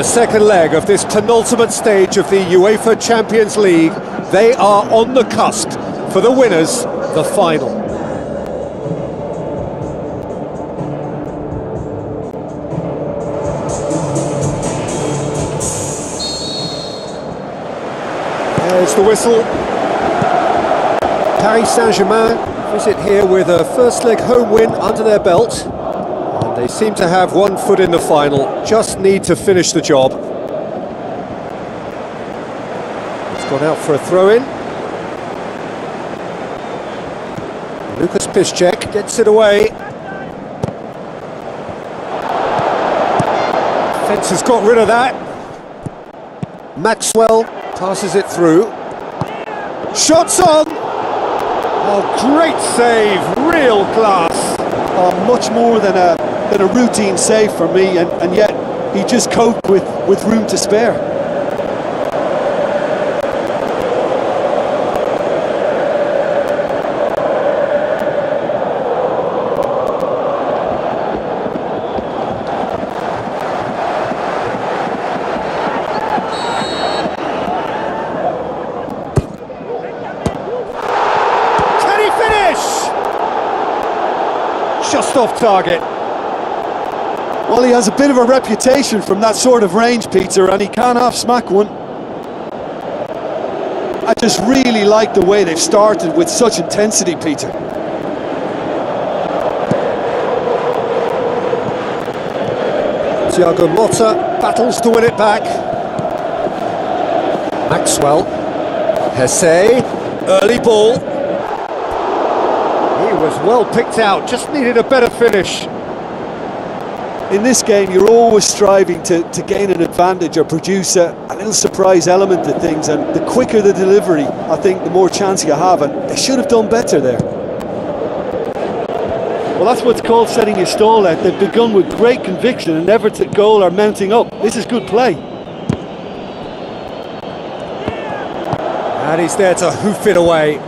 second leg of this penultimate stage of the UEFA Champions League. They are on the cusp for the winners, the final. There's the whistle. Paris Saint-Germain visit here with a first leg home win under their belt. And they seem to have one foot in the final, just need to finish the job. It's gone out for a throw-in. Lucas Piszczek gets it away. Defence has got rid of that. Maxwell passes it through. Shots on! Oh, great save, real class. Oh, much more than a routine save for me, and yet he just coped with room to spare. Just off target. Well, he has a bit of a reputation from that sort of range, Peter, and he can't half-smack one. I just really like the way they've started with such intensity, Peter. Thiago Motta battles to win it back. Maxwell. Hesse. Early ball. Was well picked out, just needed a better finish. In this game, you're always striving to gain an advantage or produce a little surprise element to things, and the quicker the delivery, I think, the more chance you have, and they should have done better there. Well, that's what's called setting your stall out. They've begun with great conviction and efforts at goal are mounting up. This is good play. And he's there to hoof it away.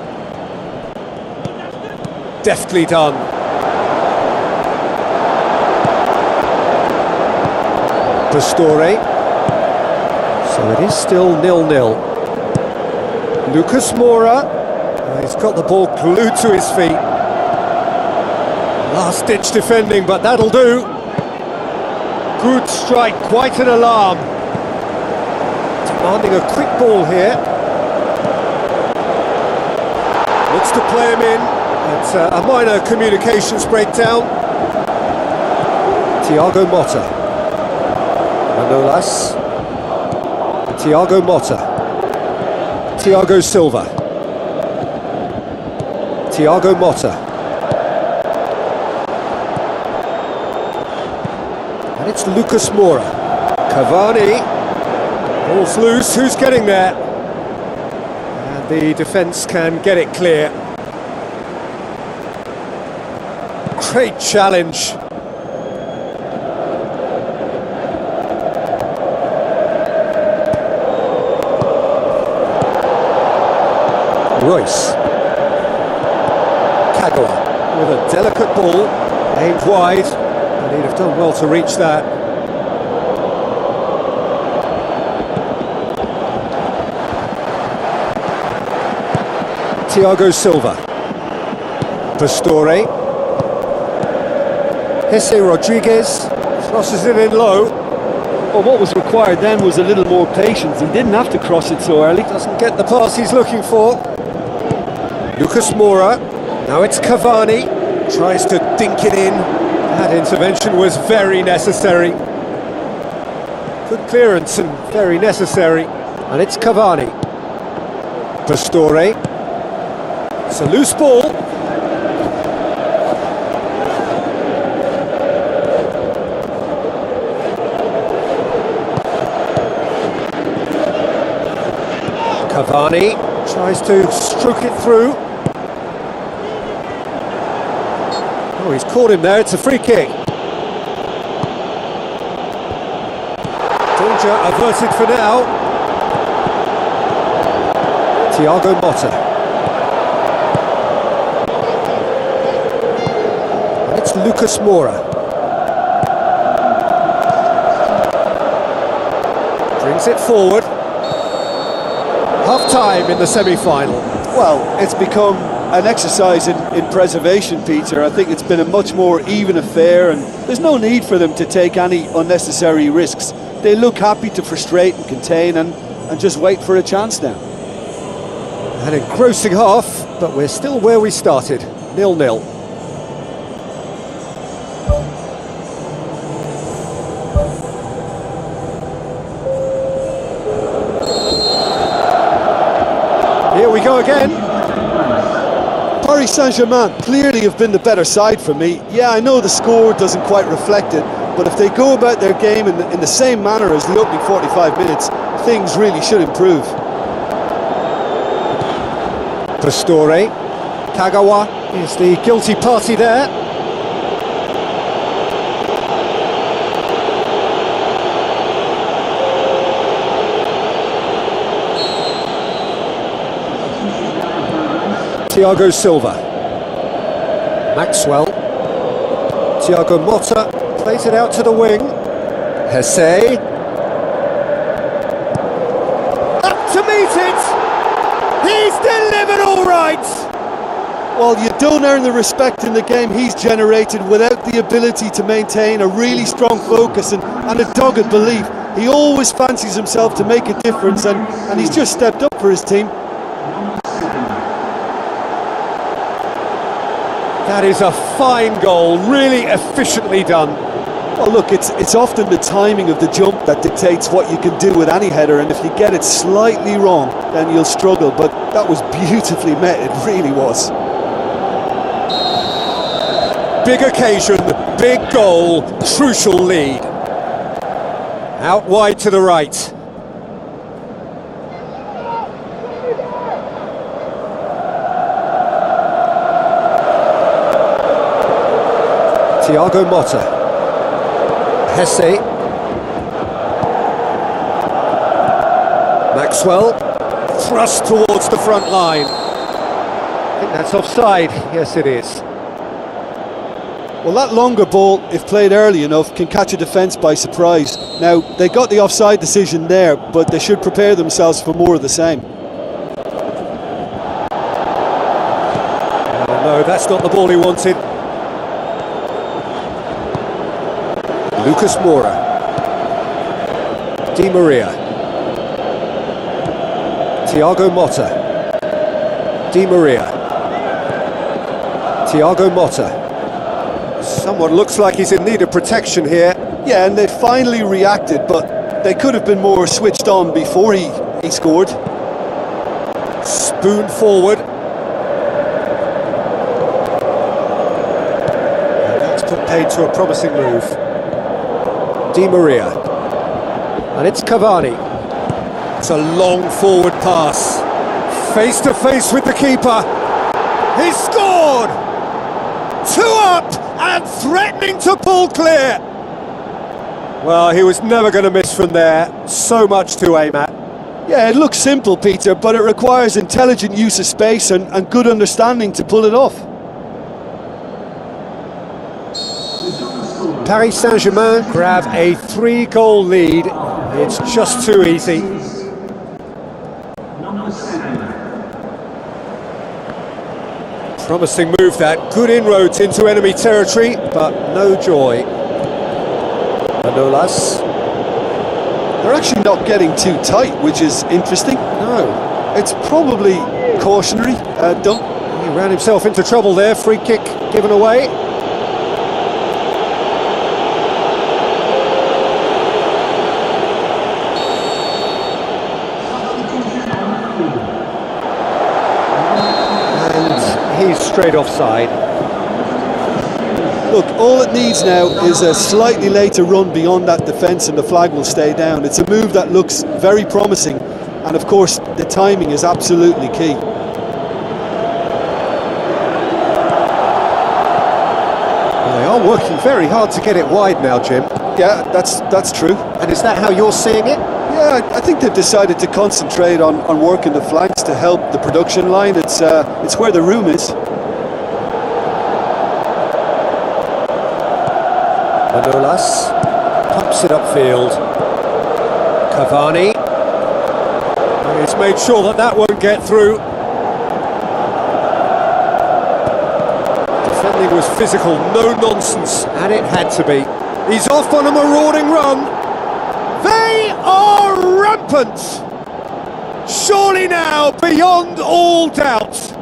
Deftly done. Pastore. So it is still 0-0. Lucas Moura. He's got the ball glued to his feet. Last-ditch defending, but that'll do. Good strike, quite an alarm. Demanding a quick ball here. Looks to play him in. It's a minor communications breakdown. Thiago Motta. Manolas. Thiago Motta. Thiago Silva. Thiago Motta. And it's Lucas Moura. Cavani. Ball's loose, who's getting there? And the defence can get it clear. Great challenge. Royce. Kagawa with a delicate ball, aimed wide, and he'd have done well to reach that. Thiago Silva. Pastore. Jesse Rodriguez crosses it in low. Well, what was required then was a little more patience. He didn't have to cross it so early. Doesn't get the pass he's looking for. Lucas Moura. Now it's Cavani. Tries to dink it in. That intervention was very necessary. Good clearance and very necessary. And it's Cavani. Pastore. It's a loose ball. Cavani tries to stroke it through. Oh, he's caught him there, it's a free kick. Danger averted for now. Thiago Motta. And it's Lucas Moura. Brings it forward. Half-time in the semi-final. Well, it's become an exercise in preservation, Peter. I think it's been a much more even affair, and there's no need for them to take any unnecessary risks. They look happy to frustrate and contain and just wait for a chance now. An engrossing half, but we're still where we started, 0-0. Here we go again. Paris Saint-Germain clearly have been the better side for me. Yeah, I know the score doesn't quite reflect it, but if they go about their game in the same manner as the opening 45 minutes, things really should improve. Pastore. Kagawa is the guilty party there. Thiago Silva. Maxwell. Thiago Motta plays it out to the wing. Hesse. Up to meet it! He's delivered all right! Well, you don't earn the respect in the game he's generated without the ability to maintain a really strong focus and a dogged belief. He always fancies himself to make a difference, and he's just stepped up for his team. That is a fine goal, really efficiently done. Well, look, it's often the timing of the jump that dictates what you can do with any header, and if you get it slightly wrong, then you'll struggle, but that was beautifully met, it really was. Big occasion, big goal, crucial lead. Out wide to the right. Thiago Motta. Hesse. Maxwell. Thrust towards the front line. I think that's offside. Yes, it is. Well, that longer ball, if played early enough, can catch a defence by surprise. Now, they got the offside decision there, but they should prepare themselves for more of the same. Oh, no, that's not the ball he wanted. Lucas Moura. Di Maria. Thiago Motta. Di Maria. Thiago Motta. Someone looks like he's in need of protection here. Yeah, and they finally reacted, but they could have been more switched on before he scored. Spoon forward. And that's put paid to a promising move. Di Maria. And it's Cavani. It's a long forward pass. Face to face with the keeper. He's scored! 2 up and threatening to pull clear. Well, he was never going to miss from there. So much to aim at. Yeah, it looks simple, Peter, but it requires intelligent use of space and good understanding to pull it off. Paris Saint-Germain grab a 3-goal lead. It's just too easy. Promising move that. Good inroads into enemy territory, but no joy. Manolas. They're actually not getting too tight, which is interesting. No. It's probably cautionary. Don't. He ran himself into trouble there. Free kick given away. He's straight offside. Look, all it needs now is a slightly later run beyond that defence and the flag will stay down. It's a move that looks very promising, and of course the timing is absolutely key. Well, they are working very hard to get it wide now, Jim. Yeah, that's true. And is that how you're seeing it? Yeah, I think they've decided to concentrate on working the flanks to help the production line. It's where the room is. Manolas pumps it upfield. Cavani. He's made sure that that won't get through. Defending was physical, no nonsense, and it had to be. He's off on a marauding run. They are rampant. Surely now, beyond all doubt.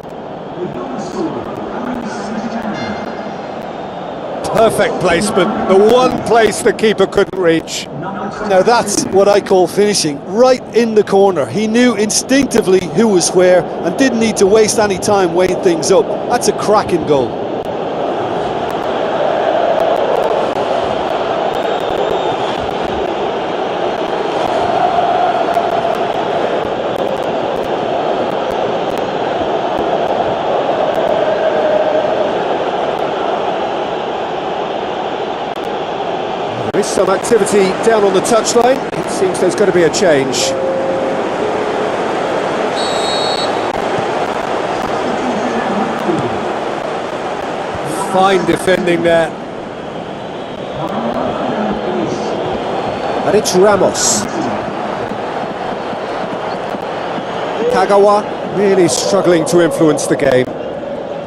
Perfect placement, the one place the keeper couldn't reach. Now that's what I call finishing, right in the corner. He knew instinctively who was where and didn't need to waste any time weighing things up. That's a cracking goal. There is some activity down on the touchline. It seems there's going to be a change. Fine defending there. And it's Ramos. Kagawa really struggling to influence the game.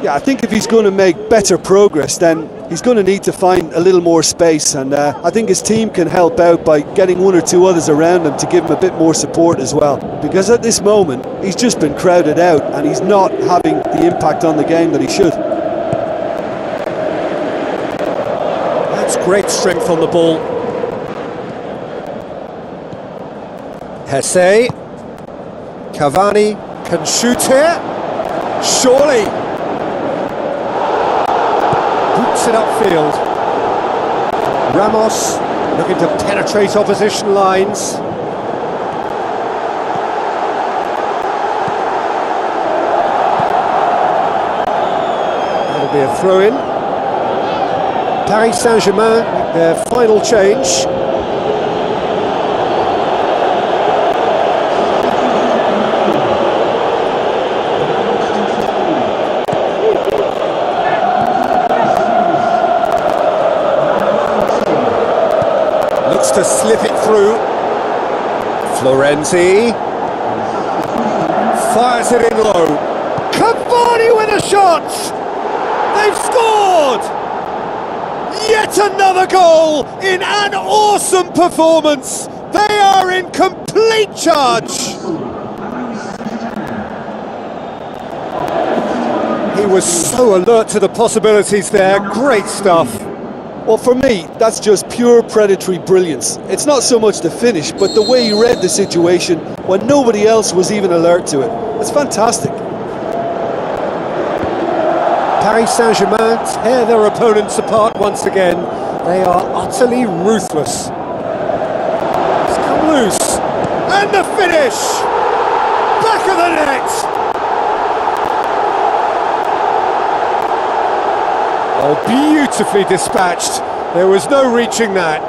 Yeah, I think if he's going to make better progress, then he's going to need to find a little more space, and I think his team can help out by getting one or two others around him to give him a bit more support as well, because at this moment he's just been crowded out and he's not having the impact on the game that he should. That's great strength on the ball. Hesse. Cavani can shoot here. Surely. Boots it upfield. Ramos looking to penetrate opposition lines. That'll be a throw-in. Paris Saint-Germain make their final change. To slip it through. Florenzi fires it in low. Cavani with a shot. They've scored. Yet another goal in an awesome performance. They are in complete charge. He was so alert to the possibilities there. Great stuff. Well, for me, that's just pure predatory brilliance. It's not so much the finish, but the way he read the situation when nobody else was even alert to it. It's fantastic. Paris Saint-Germain tear their opponents apart once again. They are utterly ruthless. It's come loose. And the finish! Back of the net! Oh, beautifully dispatched. There was no reaching that.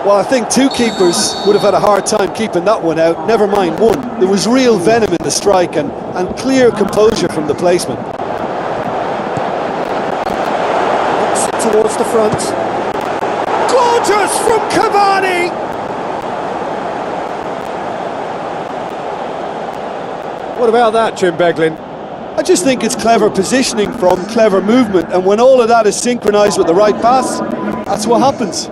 Well, I think two keepers would have had a hard time keeping that one out, never mind one. There was real venom in the strike and clear composure from the placement. Looks towards the front. Gorgeous from Cavani! What about that, Jim Beglin? I just think it's clever positioning from clever movement, and when all of that is synchronised with the right pass, that's what happens.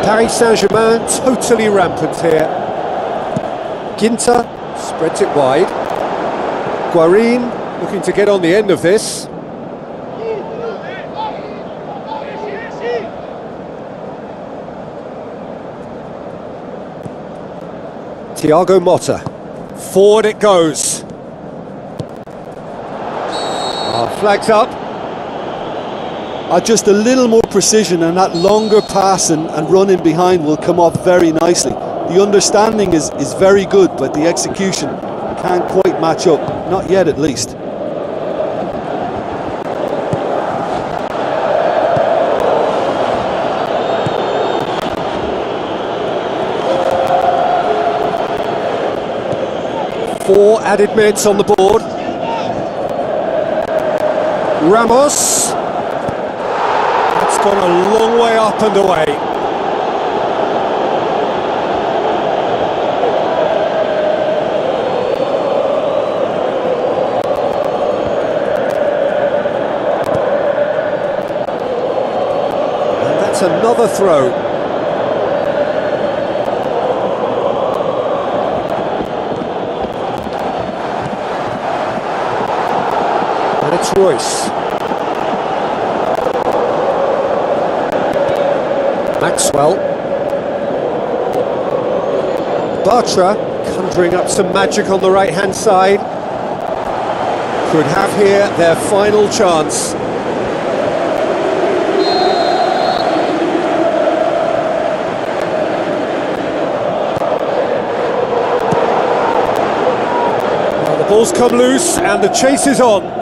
Paris Saint-Germain totally rampant here. Ginter spreads it wide. Guarin looking to get on the end of this. Thiago Motta. Forward it goes. Flags up. Just a little more precision, and that longer pass and run in behind will come off very nicely. The understanding is very good, but the execution can't quite match up, not yet at least. 4 added minutes on the board. Ramos. It's gone a long way up and away. And that's another throw. And it's Royce. Maxwell. Bartra conjuring up some magic on the right-hand side. Could have here their final chance. Now the ball's come loose and the chase is on.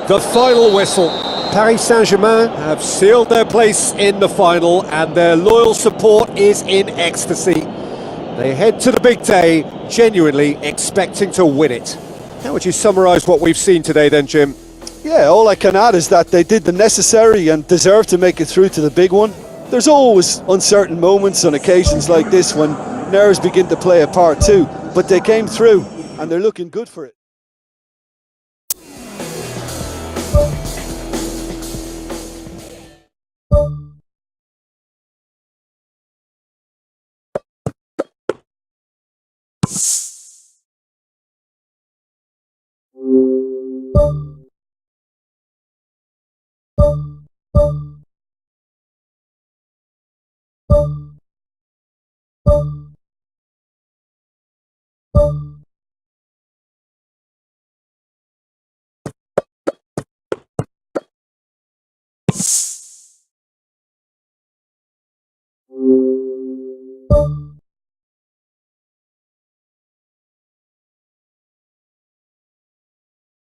The final whistle. Paris Saint-Germain have sealed their place in the final and their loyal support is in ecstasy. They head to the big day, genuinely expecting to win it. How would you summarise what we've seen today then, Jim? Yeah, all I can add is that they did the necessary and deserve to make it through to the big one. There's always uncertain moments on occasions like this when nerves begin to play a part too, but they came through and they're looking good for it.